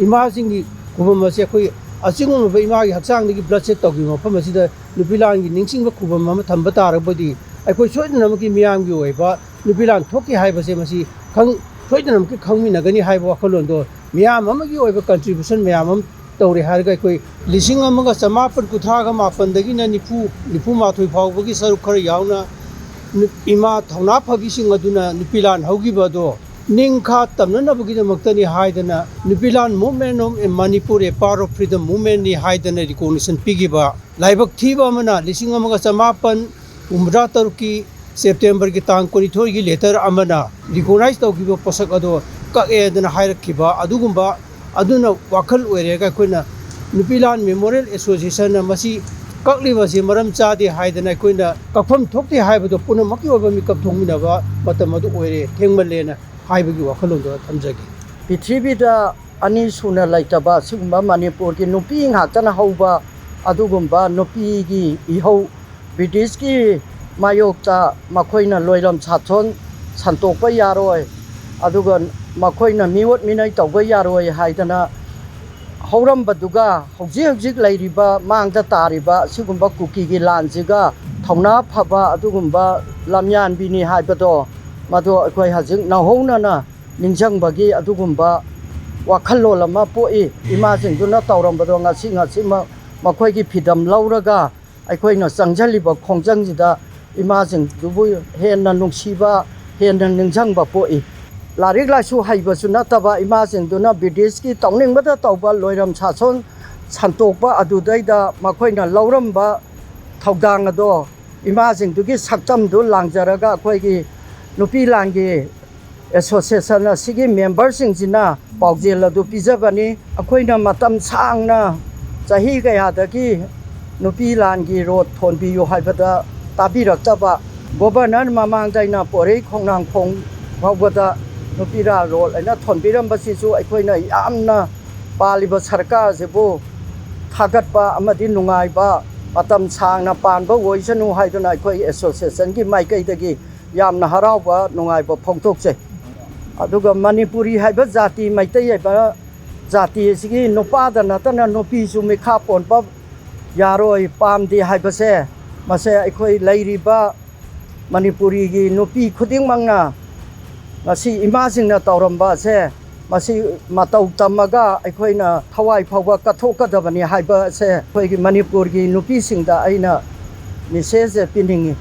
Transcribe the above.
इमासिंगी खुबम असे अखोई अचिंगम Imangi हक्चांगदगी blood set तौगी मफम असिदा नुपिलांगी निंगसिंग खुबम अमा थंब तारबदी अखोई सोइदनमकी मियामगी ओइबा नुपिलां थोकी हाइबसे मसी खंग सोइदनमकी खंगमिनगनी हाइबा वखलोंदो मियाम अमगी ओइबा कंट्रीब्यूशन मियाम तौरे हारगा अखोई लिसिंग अमगा समापन कुथागा मापनदगी निफु माथोई फावबगी सरुक खर यावना इमा थौना फबिसिंग अदुना नुपिलान हौगिबदो निंखा तमननबगिदमक्तनी हाइदना नुपिलान movement of Manipur a part of freedom movement नि हाइदना रिकॉग्निशन पिगिबा लाइबक थीबा अमना लिसिंग अमगा समापन उमरा तरुकी सेप्टेम्बर की तांग कोनिथोई की लेटर अमना रिकॉग्नाइज तौगिबा पोसक अदो कएदना हाइरखिबा अदुगुंबा अदुना वाखल ओइरेगा कोइना नुपिलान मेमोरियल एसोसिएशन मसी कक्लिबसे मरम चादे हाइदना कोइना कफम थोक्ते हाइबदो पुनमकी ओबा मिकप थोंमिनबा मतम अदु ओइरे थेंगमलेना हाइबगी वाखलोंदो थमजगे पृथ्वीदा अनि सुना लाइतबा सिगुंबा मणिपुर की नुपी हातना हौबा अदुगुंबा नुपीगी इहौ ब्रिटिश की मायोक्ता मखोइना लोइलम साथोन संतोकबा यारोय अदुगा मखोइना मिवत मिनै तौबा यारोय हाइदना हौरमबदुगा हौजिक लैरिबा मांगदा तारिबा सिगुंबा कुकीगी लानजिगा थौना फबा अदुगुंबा लमयानबिनी हाइबदो मदो अखोई हजिक नहौनना निंजंबगी अदुगुंबा वाखल्लोल अमा पोई इमासिंदुना तौरमबदो ngasi मखोइगी फिदम लौरगा अखोइना चंगजलिबा खोंजंजिदा इमासिंदुबु हेन्ना नुंसीबा हेन्ना निंजंबा पोई लारिक लासु हाइबसु नतबा इमासिंदुना ब्रिटिश की तौनिंगबदा तौबा लोइरम सासन संतोकबा अदुदैदा मखोइना लौरमबा थौदांग अदो इमासिंदुगी सक्तमदु लांगजरगा अखोइगी नुपी लांगी एसोसिएशन असिगी मेंबरसिंगजिना पाउजेल अदु पिजबनी अखोइना मतम सांगना चाही गयादगी नुपी लांगी रोड थोनबियु हाइबदा ताबिरक्तबा गवर्नर ममांगदाइना पोरे खोंनांग खोंग फावबदा नुपीरा रोड अइना थोनबिरमबसिसु अखोइना यामना पालिबा सरकार जेबो थागतबा अमदि नुंगाइबा मतम सांगना पानबा वोइसनु हाइदना अखोइ एसोसिएशन की माइकैदगी यामना हरावबा नुंगाइबा फोंथोकसे अदुगा मणिपुरी हाइबा जाति मैतै हाइबा जाति सिगी नुपादा नतना नुपीसु मिखा पोनबा यारोय पामदे हाइबसे मसे अखोइ लैरिबा मणिपुरी की नुपी खुदिंगमंगना ngasi imasingna tawramba se masi matau tamaga aikoina thawai phawba kathokadabani haiba se aikoigi manipur gi nupi singda aina message piningi